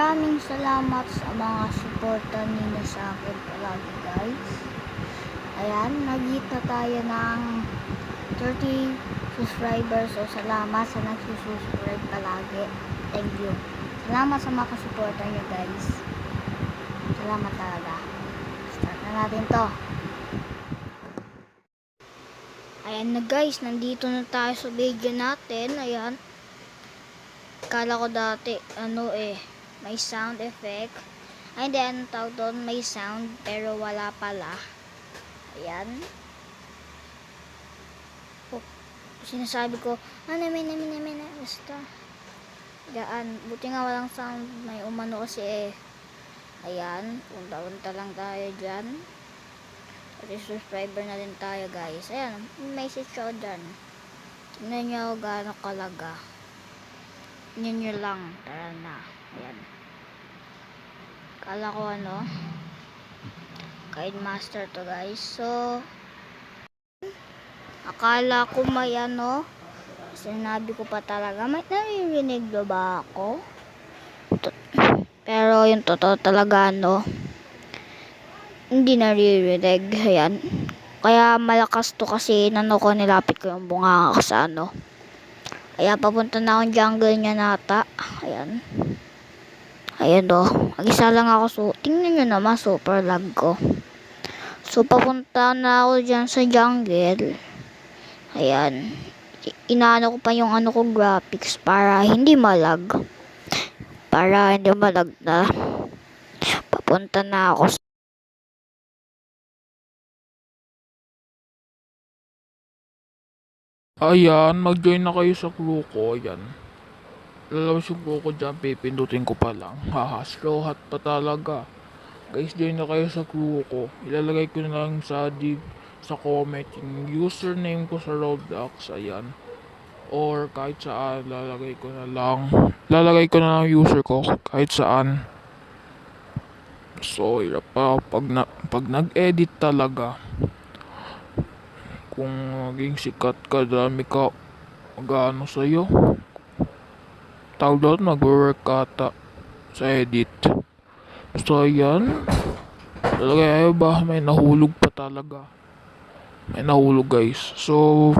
maraming salamat sa mga suporta ninyo sa akin palagi, guys. Ayan, nag-hit na tayo ng 30 subscribers. So, salamat sa nagsusubscribe palagi. Thank you. Salamat sa mga suporta nyo, guys. Salamat talaga. Start na natin to. Ayan na, guys, nandito na tayo sa video natin. Ayan. Kala ko dati, may sound effect. Ay, hindi, anong tawag doon? May sound, pero wala pala. Ayan. Oh, sinasabi ko, basta. Gaan, buti nga walang sound, may umano kasi Ayan, punta-punta lang tayo dyan. At subscriber na din tayo, guys. Ayan, may message ako dyan. Tignan nyo gaano kalaga. Tignan nyo lang. Tara na. Ayan. Kala ko Guide Master to, guys. So, akala ko may sinabi ko pa talaga, may naririnig na ba ako? Pero yung totoo talaga hindi naririnig. Ayan. Kaya malakas to kasi ko nilapit ko yung bunga ko sa Kaya papunta na akong jungle niya nata. Ayan. Ayan Mag-isa lang ako. So, tingnan nyo naman, super lag ko. So, papunta na ako dyan sa jungle. Ayan. Inaano ko pa yung ko graphics para hindi malag. Para hindi malag na. Papunta na ako. Ayan, mag-join na kayo sa crew ko. Ayan. Lalabas yung crew ko dyan. Pipindutin ko pa lang. Haha, slow hot pa talaga. Guys, join na kayo sa crew ko. Ilalagay ko na lang sa comment yung username ko sa Roblox. Ayan. Or kahit saan, lalagay ko na lang user ko kahit saan. So, hirap pa pag nag-edit talaga. Kung maging sikat ka, dami ka mag-ano sa'yo. Tawag doon, mag-work ata sa edit. So, ayan. Talaga ayaw ba? May nahulog pa talaga. May nahulog, guys. So,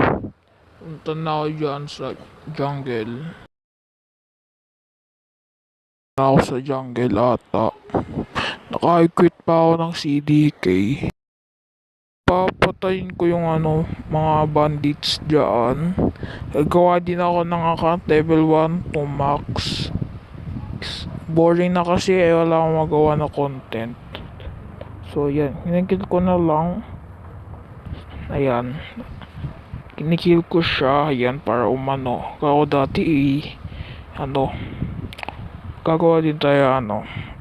punta na ako dyan sa jungle. Ako sa jungle ata. Naka-equip pa ako ng CDK. Papatayin ko yung mga bandits dyan. Gawa din ako ng account level 1 to max. Boring na kasi wala akong magawa na content. So yan, kinikill ko na lang. Ayan. Kinikill ko siya, ayan, para umano. Kako dati gagawa din tayo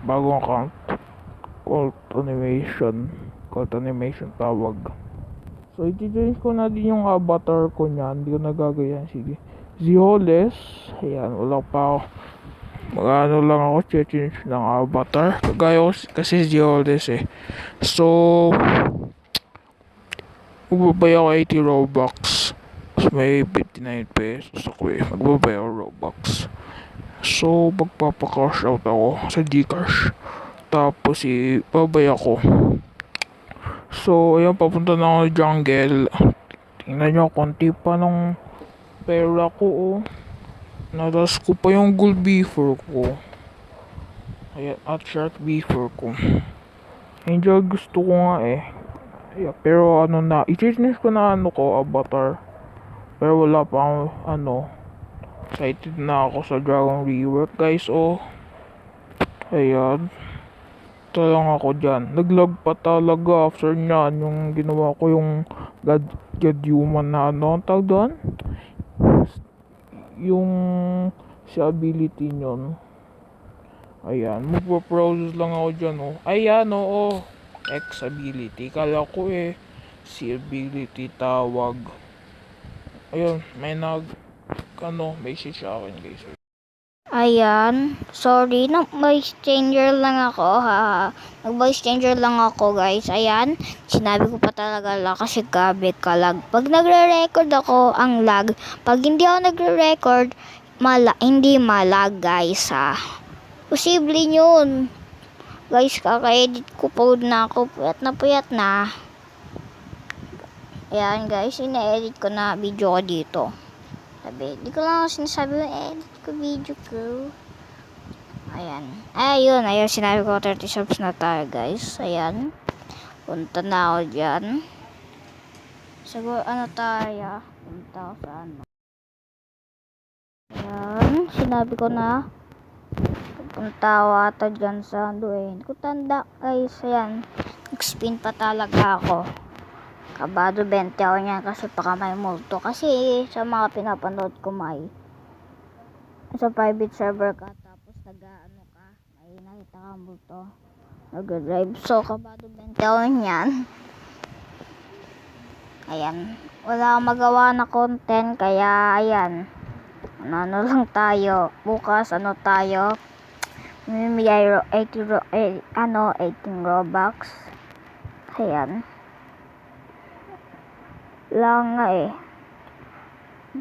bagong account. Cult animation tawag. So, i-change ko na din yung avatar ko niyan. Hindi ko nagagayan. Sige. Zioles. Ayan, wala pa ako. Mag-ano lang ako, change ng avatar. Kagaya ko kasi Zioles eh. So, magbabay ako 80 Robux. Tapos may 59 pesos ako eh. Magbabay ako Robux. So, magpapaka-cash out ako sa Gcash. Tapos, babay ako. So, ayan, papunta na ako jungle. Tingnan nyo, konti pa ng pera ko, Natas ko pa yung gold beaver ko. Ayan, at shark beaver ko. Hindi gusto ko nga eh. Ayan, pero i-change ko na avatar. Pero wala pa excited na ako sa dragon rework, guys, Ayan. Lang ako dyan. Naglag pa talaga after nyan. Yung ginawa ko yung God human na tawag doon? Yung sa ability nyon. Ayan. Magpa-process lang ako dyan, Ayan, X ability. Kala ko C ability tawag. Ayun. May message sa akin, guys. Ayan, sorry, nag-voice changer lang ako, nag-voice changer lang ako, guys. Ayan, sinabi ko pa talaga lang kasi gabi kalag. Pag nagre-record ako, ang lag. Pag hindi ako nagre-record, hindi malag, guys, Posible yun. Guys, kaka-edit ko, pagod na ako. Puyat na. Ayan guys, ina-edit ko na video ko dito. Sabi, di ko lang sinasabi yung edit ko video ko. Ayan. Ayun, sinabi ko 30 subs na tayo guys. Ayan. Punta na ako dyan. Siguro tayo. Punta ako sa ano. Ayan, sinabi ko na. Punta ako ata dyan sa Duane. Kung tanda guys, ayan. Nag-spin pa talaga ako. Kabado 20 ako niyan kasi baka may multo. Kasi sa mga pinapanood ko may sa private server ka tapos nag-ano ka, may nakita ka multo. Nag-drive. So kabado 20 ako niyan. Ayan. Wala akong magawa na content kaya ayan. Ano lang tayo. Bukas tayo. Mamimigay 18 Robux. Ayan. Lang nga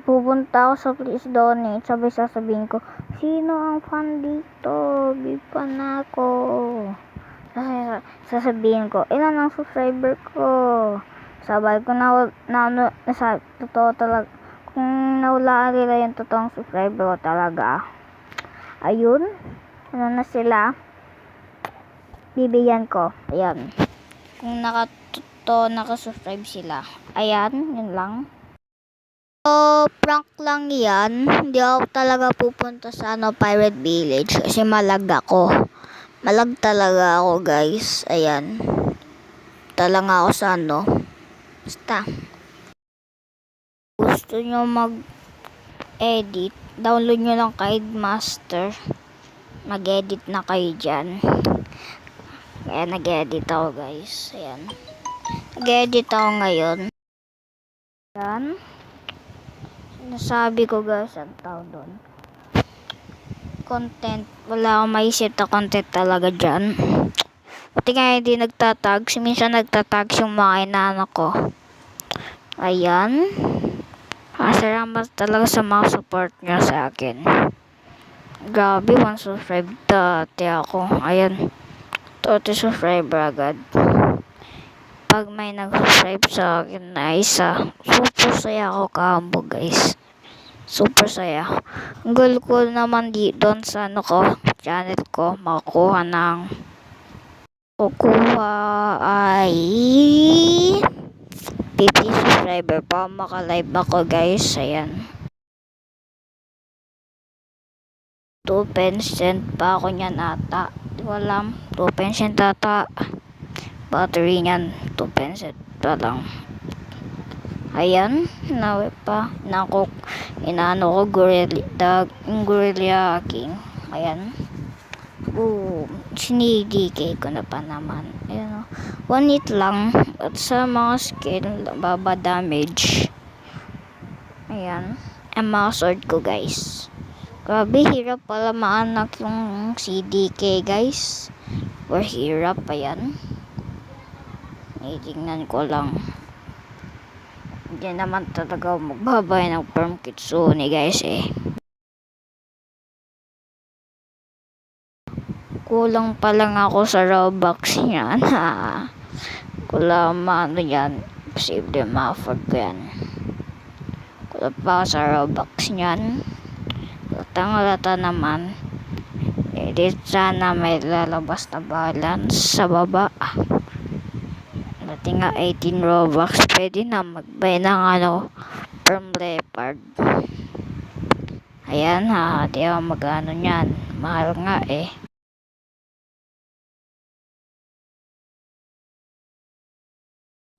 pupunta ako sa please donate, sabay sasabihin ko, sino ang fan dito? Bipan ako. Sasabihin ko, ilan ang subscriber ko? Sabay ko sa totoo talaga, kung nawalaan nila yung totoong subscriber ko talaga. Ayun, na sila, bibigyan ko. Ayan, kung nakasubscribe sila. Ayan, yun lang. So, prank lang yan. Hindi ako talaga pupunta sa Pirate Village kasi malag ako. Malag talaga ako guys. Ayan. Talang ako sa Basta. Gusto nyo mag-edit, download nyo lang KineMaster. Mag-edit na kayo dyan. Kaya nag-edit ako guys. Ayan. Nag-edit ako ngayon. Ayan. Nasabi ko guys, ang tawag doon. Content. Wala akong maisip na content talaga dyan. Pati nga hindi nagtatags. Minsan nagtatags yung mga inaanak ko. Ayan. Salamat talaga sa mga support nyo sa akin. Grabe, 1 subscribe dati ako. Ayan. 30 subscriber agad. Pag may nag-subscribe sa akin na isa, super saya ako kaambo guys. Super saya. Ang goal ko naman doon sa channel ko, makukuha ay 50 subscriber pa maka-live ako guys. Ayan. 2 pencent pa ako niyan ata. Di ko alam. 2 pencent ata. Battery niyan 2 pencent pa lang. Ayan, nawe pa. Inaano ko Gorilla King. Ayan. Sinidikay ko na pa naman. Ayan 1 hit lang. At sa mga skill, baba damage. Ayan. Ang mga sword ko guys. Grabe, hirap pala maanak yung CDK guys. Or hirap, ayan. Tingnan ko lang. Hindi naman talaga magbabay ng Perm Kitsune guys Kulang pa lang ako sa Robux yan. Kulang yan. Posible ma-afford ko yan. Kulang pa ako sa Robux yan. Latang-lata naman. Edit sana may lalabas na balance sa baba. Dati nga 18 Robux, pwede na magbay ng Perm Leopard. Ayan di ako mag-ano nyan. Mahal nga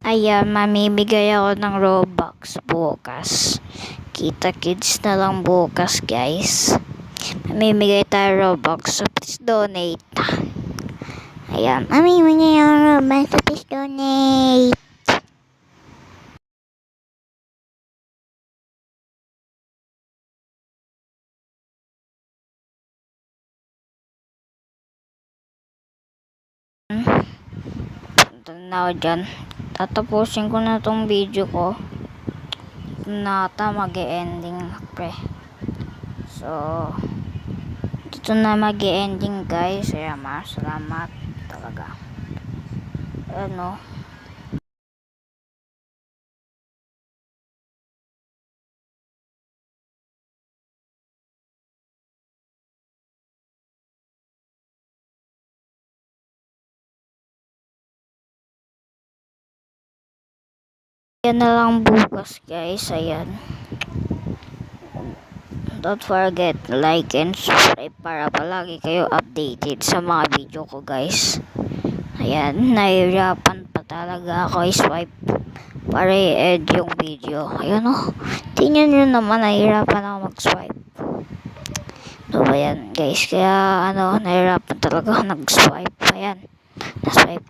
Ayan, mamimigay ako ng Robux bukas. Kita kids na lang bukas guys. Mamimigay tayo Robux, so please donate. Ayan, mamimigay ako Robux, so please donate. Punta na ako dyan. Tatapusin ko na tong video ko. Nata mag-e-ending pre. So, dito dito na mag-ending guys. Kaya salamat talaga. Ano. Yan na lang bukas guys. Ayan. Don't forget like and subscribe para palagi kayo updated sa mga video ko guys. Ayan, nahihirapan pa talaga ako i-swipe para i-end yung video. Ayan o, tingnan nyo naman, nahihirapan ako mag-swipe. So ayan guys, kaya nahihirapan talaga ako nag-swipe. Ayan, na-swipe ko.